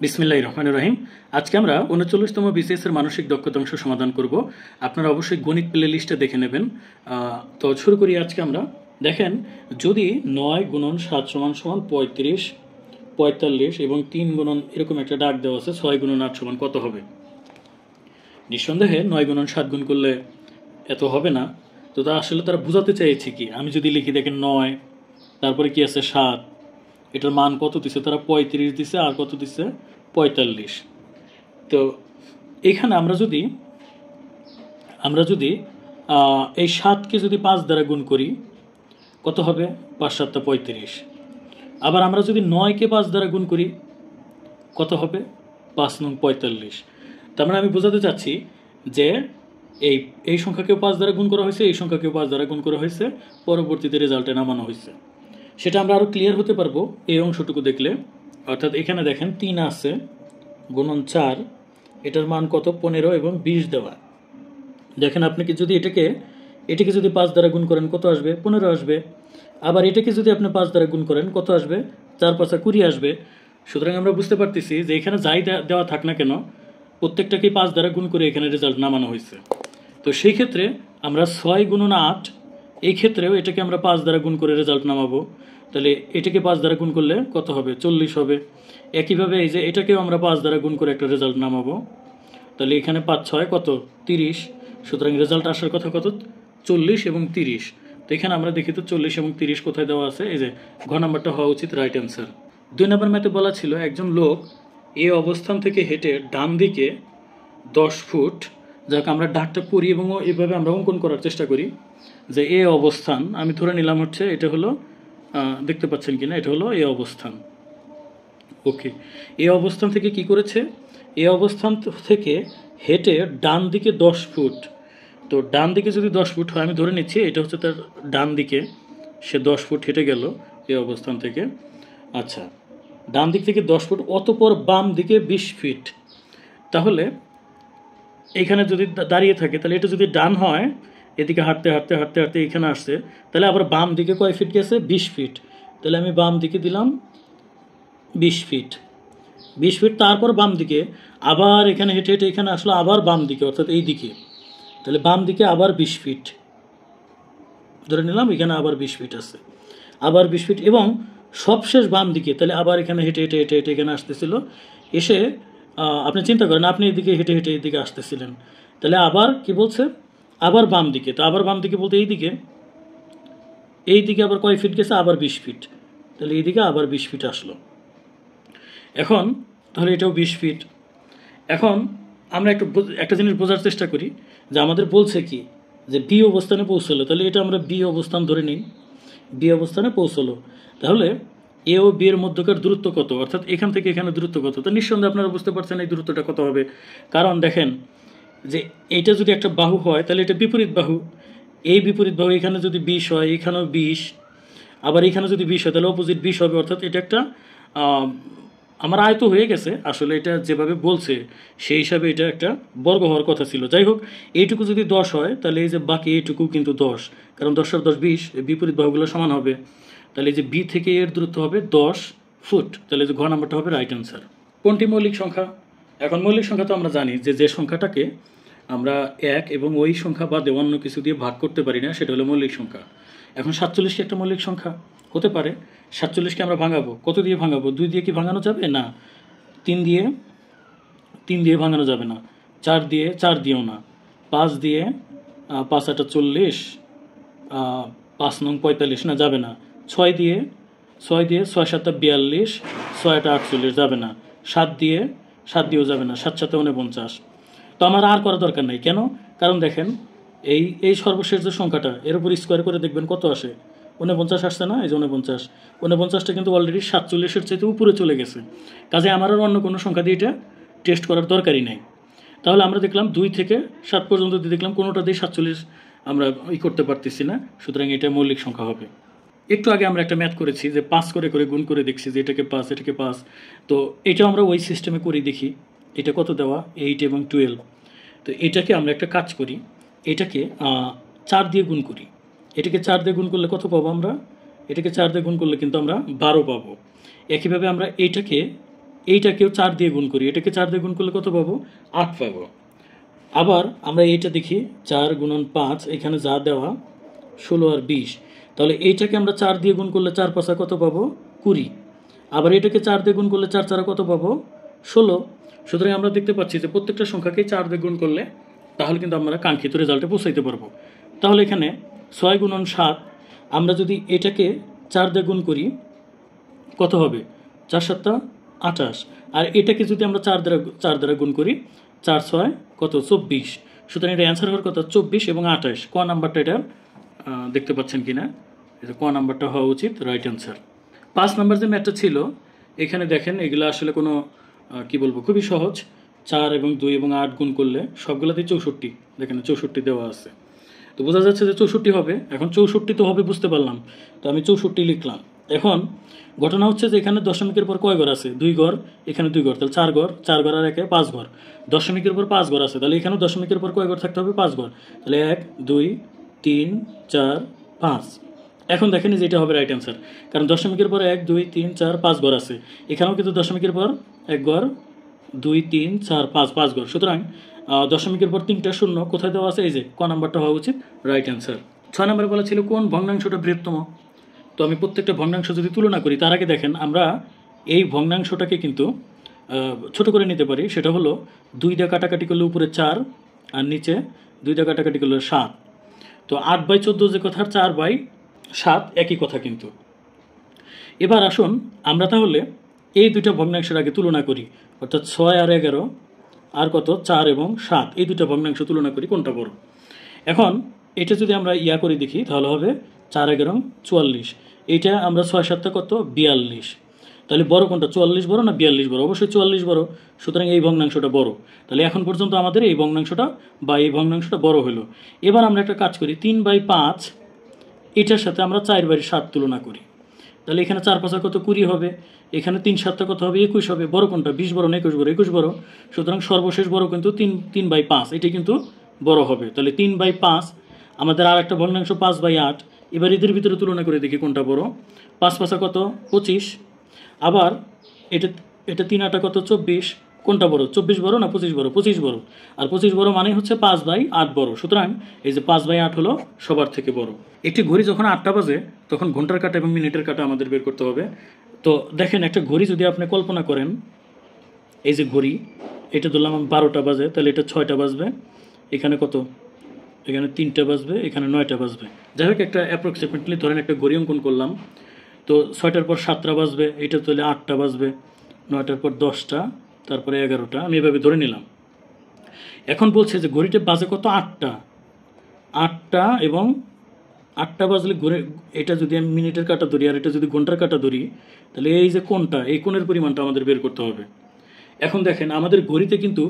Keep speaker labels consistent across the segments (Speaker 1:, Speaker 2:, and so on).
Speaker 1: বিসমিল্লাহির রহমানির রহিম। আজকে আমরা ৩৯তম বিসিএস এর মানসিক দক্ষতা অংশ সমাধান করব। আপনারা অবশ্যই গণিত প্লে লিস্টে দেখে নেবেন। তো শুরু করি। আজকে আমরা দেখেন, যদি ৯ গুণন ৭ সমান সমান ৩৫, ৪৫ এবং ৩ গুণন এরকম একটা ডাক দেওয়া আছে ৬ গুণন ৮ সমান কত হবে। নিঃসন্দেহে ৯ গুণন ৭ গুণ করলে এত হবে না। তো তা আসলে তারা বোঝাতে চাইছে কি, আমি যদি লিখি দেখেন ৯, তারপরে কি আছে ৭, এটার মান কত দিছে, তারা ৩৫ দিছে আর কত দিছে ৪৫। তো এখানে আমরা যদি এই ৭কে যদি ৫ দ্বারা গুণ করি কত হবে, ৫ ৭ ৩৫। আবার আমরা যদি ৯কে ৫ দ্বারা গুণ করি কত হবে, ৫ ৯ ৪৫। তার মানে আমি বোঝাতে চাচ্ছি যে এই সংখ্যাকেও ৫ দ্বারা গুণ করা হয়েছে, এই সংখ্যাকেও ৫ দ্বারা গুণ করা হয়েছে, পরবর্তীতে রেজাল্টে নামানো হয়েছে। সেটা আমরা আরও ক্লিয়ার হতে পারবো এই অংশটুকু দেখলে। অর্থাৎ এখানে দেখেন ৩ আছে গুণন ৪, এটার মান কত ১৫ এবং ২০ দেওয়া। দেখেন আপনি কি যদি এটাকে যদি ৫ দ্বারা গুণ করেন কত আসবে, ১৫ আসবে। আবার এটাকে যদি আপনি ৫ দ্বারা গুণ করেন কত আসবে, ৪ ৫ ২০ আসবে। সুতরাং আমরা বুঝতে পারতেছি যে এখানে যাই দেওয়া থাক না কেন প্রত্যেকটাকেই ৫ দ্বারা গুণ করে এখানে রেজাল্ট নামানো হয়েছে। তো সেই ক্ষেত্রে আমরা ৬ গুণন ৮, এই ক্ষেত্রেও এটাকে আমরা ৫ দ্বারা গুণ করে রেজাল্ট নামাবো। তাহলে এটাকে ৫ দ্বারা গুণ করলে কত হবে, ৪০ হবে। একইভাবে এই যে এটাকেও আমরা ৫ দ্বারা গুণ করে একটা রেজাল্ট নামাবো। তাহলে এখানে ৫ ৬ কত ৩০। সুতরাং রেজাল্ট আসার কথা কত, ৪০ এবং ৩০। তো এখানে আমরা দেখি তো ৪০ এবং ৩০ কোথায় দেওয়া আছে, এই যে ঘ নাম্বারটা হওয়া উচিত রাইট অ্যান্সার। ২ নম্বর ম্যাথে বলা ছিল একজন লোক এই অবস্থান থেকে হেঁটে ডান দিকে ১০ ফুট, যাক আমরা ডাকটা পড়ি এবং এভাবে আমরা অঙ্কন করার চেষ্টা করি যে এ অবস্থান, আমি ধরে নিলাম হচ্ছে এটা হলো, দেখতে পাচ্ছেন কিনা, এটা হলো এ অবস্থান। ওকে, এই অবস্থান থেকে কি করেছে, এই অবস্থান থেকে হেঁটে ডান দিকে ১০ ফুট। তো ডান দিকে যদি ১০ ফুট হয়, আমি ধরে নিচ্ছি এটা হচ্ছে তার ডান দিকে, সে ১০ ফুট হেঁটে গেল এই অবস্থান থেকে। আচ্ছা, ডান দিক থেকে ১০ ফুট, অতঃপর বাম দিকে ২০ ফিট। তাহলে এখানে যদি দাঁড়িয়ে থাকে, তাহলে এটা যদি ডান হয়, এদিকে হাঁটতে হাঁটতে হাঁটতে হাঁটতে এখানে আসছে, তাহলে আবার বাম দিকে কয় ফিট গেছে, ২০ ফিট। তাহলে আমি বাম দিকে দিলাম ২০ ফিট, ২০ ফিট। তারপর বাম দিকে আবার এখানে হেঁটে হেঁটে এখানে আসলো, আবার বাম দিকে অর্থাৎ এই দিকে, তাহলে বাম দিকে আবার ২০ ফিট ধরে নিলাম, এখানে আবার ২০ ফিট আছে, আবার ২০ ফিট এবং সবশেষ বাম দিকে। তাহলে আবার এখানে হেঁটে হেঁটে হেঁটে হেঁটে এখানে আসতেছিল, এসে আপনি চিন্তা করেন আপনি এদিকে হেঁটে হেঁটে এদিকে আসতেছিলেন, তাহলে আবার কি বলছে, আবার বাম দিকে। তো আবার বাম দিকে বলতে এই দিকে আবার কয় ফিট গেছে, আবার ২০ ফিট। তাহলে এইদিকে আবার ২০ ফিট আসলো। এখন তাহলে এটাও ২০ ফিট। এখন আমরা একটা জিনিস বোঝার চেষ্টা করি যে আমাদের বলছে কি যে বি অবস্থানে পৌঁছলো, তাহলে এটা আমরা বি অবস্থান ধরে নিই, বি অবস্থানে পৌঁছলো। তাহলে এ ও বি এর মধ্যকার দূরত্ব কত, অর্থাৎ এখান থেকে এখানে দূরত্ব কত। তো নিঃসন্দেহে আপনারা বুঝতে পারছেন এই দূরত্বটা কত হবে। কারণ দেখেন যে এইটা যদি একটা বাহু হয়, তাহলে এটা বিপরীত বাহু, এই বিপরীত বাহু এখানে যদি ২০ হয়, এখানেও ২০, আবার এখানে যদি ২০ হয় তাহলে অপোজিট ২০ হবে। অর্থাৎ এটা একটা আমার আয়ত হয়ে গেছে। আসলে এটা যেভাবে বলছে সেই হিসাবে এটা একটা বর্গ হওয়ার কথা ছিল। যাই হোক, এইটুকু যদি ১০ হয় তাহলে এই যে বাকি এইটুকু কিন্তু ১০, কারণ ১০ আর ১০ ২০, বিপরীত বাহুগুলো সমান হবে। তাহলে এই যে বি থেকে এর দূরত্ব হবে ১০ ফুট। তাহলে যে ঘ নাম্বারটা হবে রাইট অ্যান্সার। কোনটি মৌলিক সংখ্যা? এখন মৌলিক সংখ্যা তো আমরা জানি যে সংখ্যাটাকে আমরা ১ এবং ওই সংখ্যা বাদে অন্য কিছু দিয়ে ভাগ করতে পারি না, সেটা হলো মৌলিক সংখ্যা। এখন ৪৭ একটা মৌলিক সংখ্যা হতে পারে। ৪৭কে আমরা ভাঙাবো, কত দিয়ে ভাঙাবো, ২ দিয়ে কি ভাঙানো যাবে না, ৩ দিয়ে ভাঙানো যাবে না, ৪ দিয়েও না, ৫ দিয়ে, ৫ ৮ ৪০, ৫ নং ৪৫ না, যাবে না। ৬ দিয়ে ৬ ৭ ৪২, ৬ ৮ ৪৮ যাবে না। ৭ দিয়েও যাবে না, ৭ ৭ ৪৯। তো আমার আর করা দরকার নাই। কেন? কারণ দেখেন এই সর্বশেষ যে সংখ্যাটা এর উপর স্কোয়ার করে দেখবেন কত আসে, ৪৯ আসছে না, এই যে 49টা কিন্তু অলরেডি ৪৭-এর চাইতে উপরে চলে গেছে। কাজে আমার আর অন্য কোনো সংখ্যা দিয়ে এটা টেস্ট করার দরকারই নাই। তাহলে আমরা দেখলাম 2 থেকে 7 পর্যন্ত দিয়ে দেখলাম কোনোটা দিয়ে 47 আমরা করতে পারতেছি না, সুতরাং এটা মৌলিক সংখ্যা হবে। একটু আগে আমরা একটা ম্যাথ করেছি যে 5 করে গুণ করে দেখছি যে এটাকে 5 এটাকে 5। তো এটা আমরা ওই সিস্টেমে করি, দেখি এটা কত দেওয়া, 8 এবং 12। তো এটাকে আমরা একটা কাজ করি, এটাকে 4 দিয়ে গুণ করি। এটাকে 4 দিয়ে গুণ করলে কত পাবো আমরা, এটাকে 4 দিয়ে গুণ করলে কিন্তু আমরা 12 পাবো। একইভাবে আমরা এইটাকেও 4 দিয়ে গুণ করি, এটাকে 4 দিয়ে গুণ করলে কত পাবো? 8 পাবো। আবার আমরা এইটা দেখি 4 গুণন 5, এখানে যা দেওয়া 16 আর 20, তাহলে এইটাকে আমরা 4 দিয়ে গুণ করলে 4 পাঁচা কত পাবো? 20। আবার এটাকে 4 দিয়ে গুণ করলে 4 চারা কত পাবো? 16। সুতরাং আমরা দেখতে পাচ্ছি যে প্রত্যেকটা সংখ্যাকে 4 দিয়ে গুণ করলে তাহলে কিন্তু আমরা কাঙ্ক্ষিত রেজাল্টে পৌঁছাইতে পারবো। তাহলে এখানে 6 গুণন 7, আমরা যদি এটাকে 4 দিয়ে গুণ করি কত হবে? 4 7 28। আর এটাকে যদি আমরা 4 দ্বারা গুণ করি 4 6 কত? 24। সুতরাং এটা অ্যান্সার হওয়ার কথা 24 এবং 28। ক নাম্বারটা এটা দেখতে পাচ্ছেন কিনা? এটা ক নাম্বারটা হওয়া উচিত রাইট অ্যান্সার। 5 নাম্বার যে ম্যাথটা ছিল এখানে দেখেন এগুলো আসলে কোনো কি বলবো, খুবই সহজ। 4 এবং 2 এবং 8 গুণ করলে সবগুলোতেই 64, দেখেন 64 দেওয়া আছে, তো বোঝা যাচ্ছে যে 64 হবে। এখন 64 তো হবে বুঝতে পারলাম, তো আমি 64 লিখলাম। এখন ঘটনা হচ্ছে যে এখানে দশমিকের পর কয় ঘর আছে? 2 ঘর, এখানে 2 ঘর, তাহলে 4 ঘর, 4 ঘর আর 1 5 ঘর। দশমিকের পর 5 ঘর আছে, তাহলে এখানেও দশমিকের পর কয় ঘর থাকতে হবে? 5 ঘর। তাহলে 1 2 3 4 5। এখন দেখেন যে এটা হবে রাইট অ্যান্সার, কারণ দশমিকের পর 1 2 3 4 5 ঘর আছে, এখানেও কিন্তু দশমিকের পর 1 ঘর 2 3 4 5 5 ঘর। সুতরাং দশমিকের পর 3টা শূন্য কোথায় দেওয়া আছে? এই যে ক নাম্বারটা হওয়া উচিত রাইট অ্যান্সার। 6 নম্বরে বলা ছিল কোন ভগ্নাংশটা বৃহত্তম। তো আমি প্রত্যেকটা ভগ্নাংশ যদি তুলনা করি তার আগে দেখেন আমরা এই ভগ্নাংশটাকে কিন্তু ছোট করে নিতে পারি। সেটা হলো 2 দিয়ে কাটাকাটি করলে উপরে 4 আর নিচে 2 দিয়ে কাটাকাটি করলে 7। তো 8/14 যে কথা, 4/7 একই কথা কিন্তু। এবার আসুন আমরা তাহলে এই দুইটা ভগ্নাংশের আগে তুলনা করি, অর্থাৎ 6 আর 11 আর কত? 4 এবং 7, এই দুইটা ভগ্নাংশ তুলনা করি কোনটা বড়। এখন এটা যদি আমরা করি দেখি তাহলে হবে 4 11 44, এইটা আমরা 6 7 কত? 42। তাহলে বড় কোনটা? 44 বড় না 42 বড়? অবশ্যই 44 বড়। সুতরাং এই ভগ্নাংশটা বড়। তাহলে এখন পর্যন্ত আমাদের এই ভগ্নাংশটা বা এই ভগ্নাংশটা বড় হলো। এবার আমরা একটা কাজ করি, 3/5 এটার সাথে আমরা 4/7 তুলনা করি। তাহলে এখানে 4 5 কত? 20 হবে, এখানে 3 7 কত হবে? 21 হবে। বড় কোনটা? 20 বড় না 21 বড়? 21 বড়। সুতরাং সর্বশেষ বড় কিন্তু 3/5, এটি কিন্তু বড় হবে। তাহলে 3/5। আমাদের আর একটা ভগ্নাংশ 5/8। এবার এদের ভিতরে তুলনা করে দেখি কোনটা বড়। 5 5 কত? 25। আবার এটা এটা 3 8 কত? 24। কোনটা বড়? 24 বড় না 25 বড়? 25 বড়। আর 25 বড় মানে হচ্ছে 5/8 বড়। সুতরাং এই যে 5/8 হলো সবার থেকে বড়। একটি ঘড়ি যখন 8টা বাজে তখন ঘন্টার কাঁটা এবং মিনিটের কাঁটা আমাদের বের করতে হবে। তো দেখেন একটা ঘড়ি যদি আপনি কল্পনা করেন, এই যে ঘড়ি, এটা ধরলাম 12টা বাজে, তাহলে এটা 6টা বাজবে, এখানে কত? এখানে 3টা বাজবে, এখানে 9টা বাজবে। যাই হোক একটা অ্যাপ্রক্সিমেটলি ধরেন একটা ঘড়ি অঙ্কন করলাম। তো 6টার পর 7টা বাজবে, এটা তাহলে 8টা বাজবে, 9টার পর 10টা, তারপরে 11টা, আমি এভাবে ধরে নিলাম। এখন বলছে যে ঘড়িটা বাজে কত? 8টা এবং 8টা বাজলে ঘুরে, এটা যদি আমি মিনিটের কাঁটা ধরি আর এটা যদি ঘন্টার কাঁটা ধরি, তাহলে এই যে কোণটা, এই কোণের পরিমাণটা আমাদের বের করতে হবে। এখন দেখেন আমাদের ঘড়িতে কিন্তু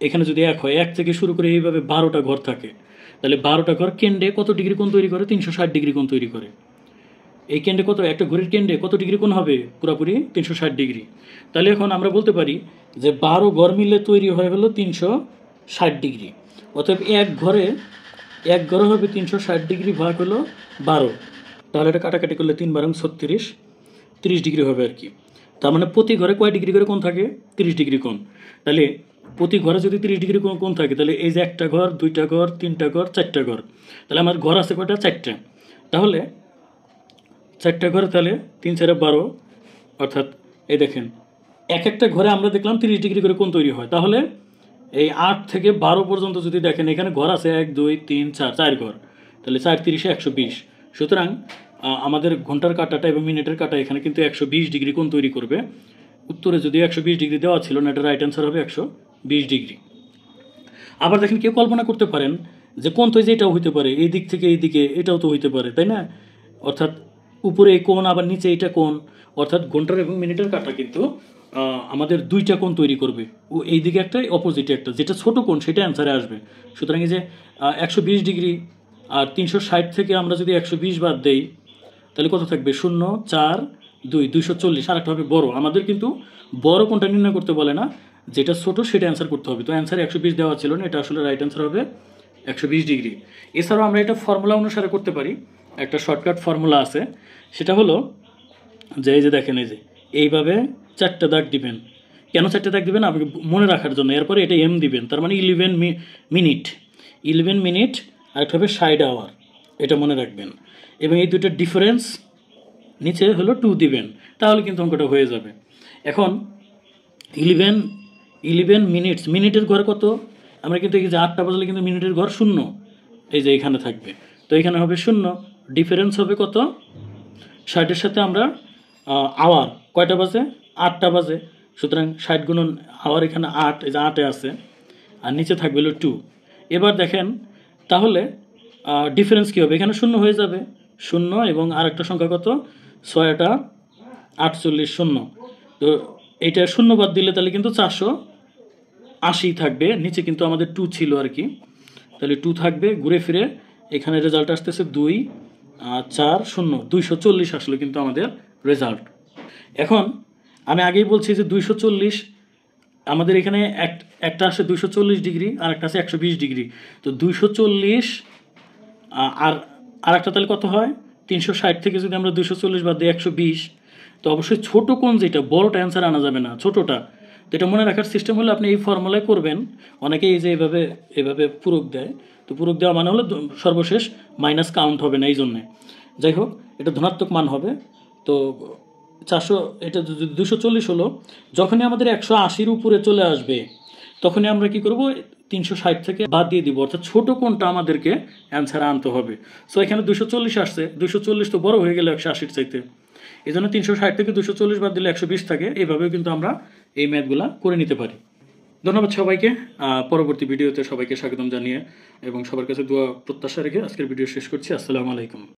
Speaker 1: এখানে যদি 1 হয়, 1 থেকে শুরু করে এইভাবে 12টা ঘর থাকে, তাহলে 12টা ঘর কেন্দ্রে কত ডিগ্রি কোণ তৈরি করে? 360 ডিগ্রি কোণ তৈরি করে। এই কেন্দ্রে কত? একটা ঘড়ির কেন্দ্রে কত ডিগ্রি কোণ হবে? পুরোপুরি 360 ডিগ্রি। তাহলে এখন আমরা বলতে পারি যে 12 ঘর মিলে তৈরি হয় হলো 360 ডিগ্রি। অতএব এক ঘরে হবে 360 ডিগ্রি ভাগ হলো 12, তাহলে এটা কাটাকাটি করলে 3 12 36, 30 ডিগ্রি হবে আর কি। তার মানে প্রতি ঘরে কয় ডিগ্রি করে কোণ থাকে? 30 ডিগ্রি কোণ। তাহলে প্রতি ঘরে যদি 30 ডিগ্রি কোণ থাকে, তাহলে এই যে একটা ঘর, 2টা ঘর, 3টা ঘর, 4টা ঘর, তাহলে আমার ঘর আছে কয়টা? 4টা। তাহলে 4টা ঘরে তাহলে 3 4 12, অর্থাৎ এই দেখেন এক একটা ঘরে আমরা দেখলাম 30 ডিগ্রি করে কোণ তৈরি হয়। তাহলে এই 8 থেকে 12 পর্যন্ত যদি দেখেন এখানে ঘর আছে 1 2 3 4, 4 ঘর, তাহলে 4 30 120। সুতরাং আমাদের ঘন্টার কাঁটাটা এবং মিনিটের কাঁটা এখানে কিন্তু 120 ডিগ্রি কোণ তৈরি করবে। উত্তরে যদি 120 ডিগ্রি দেওয়া ছিল না, এটা রাইট অ্যান্সার হবে 120 ডিগ্রি। আবার দেখেন কেউ কল্পনা করতে পারেন যে কোণ তো এটাও হইতে পারে, এই দিক থেকে এই দিকে এটাও তো হইতে পারে, তাই না? অর্থাৎ উপরে এই কোণ আবার নিচে এইটা কোণ, অর্থাৎ ঘন্টার এবং মিনিটের কাঁটা কিন্তু আমাদের 2টা কোণ তৈরি করবে। ও এই দিকে একটা, অপোজিটে একটা, যেটা ছোট কোণ সেটা অ্যান্সারে আসবে। সুতরাং এই যে 120 ডিগ্রি আর 360 থেকে আমরা যদি 120 বাদ দেই তাহলে কত থাকবে? 0 4 2 240। আর একটা হবে বড়। আমাদের কিন্তু বড় কোণটা নির্ণয় করতে বলে না, যেটা ছোট সেটা অ্যান্সার করতে হবে। তো অ্যান্সারে 120 দেওয়া ছিল না, এটা আসলে রাইট অ্যান্সার হবে 120 ডিগ্রি। এছাড়াও আমরা এটা ফর্মুলা অনুসারে করতে পারি, একটা শর্টকাট ফর্মুলা আছে, সেটা হলো যে এই যে দেখেন এই যে এইভাবে 4টা দাগ দিবেন। কেন 4টা দাগ দিবেন? আপনি মনে রাখার জন্য। এরপরে এটা এম দিবেন, তার মানে 11 মিনিট। 11 মিনিট আর একটা হবে 60 আওয়ার, এটা মনে রাখবেন। এবং এই দুটোর ডিফারেন্স নিচে হলো 2 দিবেন, তাহলে কিন্তু অঙ্কটা হয়ে যাবে। এখন 11 মিনিটস, মিনিটের ঘর কত? আমরা কিন্তু এই যে 8টা বাজলে কিন্তু মিনিটের ঘর 0, এই যে এখানে থাকবে, তো এখানে হবে 0, ডিফারেন্স হবে কত? 60-এর সাথে আমরা আওয়ার কয়টা বাজে? 8টা বাজে, সুতরাং 60 গুণন আওয়ার এখানে 8, এই যে 8-এ আছে, আর নিচে থাকবে হলো 2। এবার দেখেন তাহলে ডিফারেন্স কী হবে? এখানে 0 হয়ে যাবে, 0 এবং আর একটা সংখ্যা কত? 6টা 48, 0। তো এইটা 0 বাদ দিলে তাহলে কিন্তু 480 থাকবে, নিচে কিন্তু আমাদের 2 ছিল আর কি, তাহলে 2 থাকবে। ঘুরে ফিরে এখানে রেজাল্ট আসতেছে 2, 4, 0, 240 আসলে কিন্তু আমাদের রেজাল্ট। এখন আমি আগেই বলছি যে 240 আমাদের এখানে একটা আসে 240 ডিগ্রি আর একটা আছে 120 ডিগ্রি, তো 240 আর একটা তাহলে কত হয়? 360 থেকে যদি আমরা 240 বাদ দিই 120, তো অবশ্যই ছোট কোণ যেটা, বড়টা অ্যান্সার আনা যাবে না, ছোটটা। তো এটা মনে রাখার সিস্টেম হলো আপনি এই ফর্মুলায় করবেন। অনেকেই এই যে এভাবে পূরক দেয়, তো পূরক দেওয়া মানে হলো সর্বশেষ মাইনাস কাউন্ট হবে না, এই জন্যে। যাই হোক, এটা ধনাত্মক মান হবে। তো 400, এটা 240 হলো, যখনই আমাদের 180-র উপরে চলে আসবে তখনই আমরা কি করব? 360 থেকে বাদ দিয়ে দিব, অর্থাৎ ছোট কোণটা আমাদেরকে অ্যান্সার আনতে হবে। সো এখানে 240 আসছে, 240 তো বড় হয়ে গেল 180-র চাইতে, এই জন্য 360 থেকে 240 বাদ দিলে 120 থাকে। এইভাবেও কিন্তু আমরা এই ম্যাথগুলা করে নিতে পারি। ধন্যবাদ সবাইকে। পরবর্তী ভিডিওতে সবাইকে স্বাগতম জানিয়ে এবং সবার কাছে দোয়া প্রত্যাশা রেখে আজকের ভিডিও শেষ করছি। আসসালামু আলাইকুম।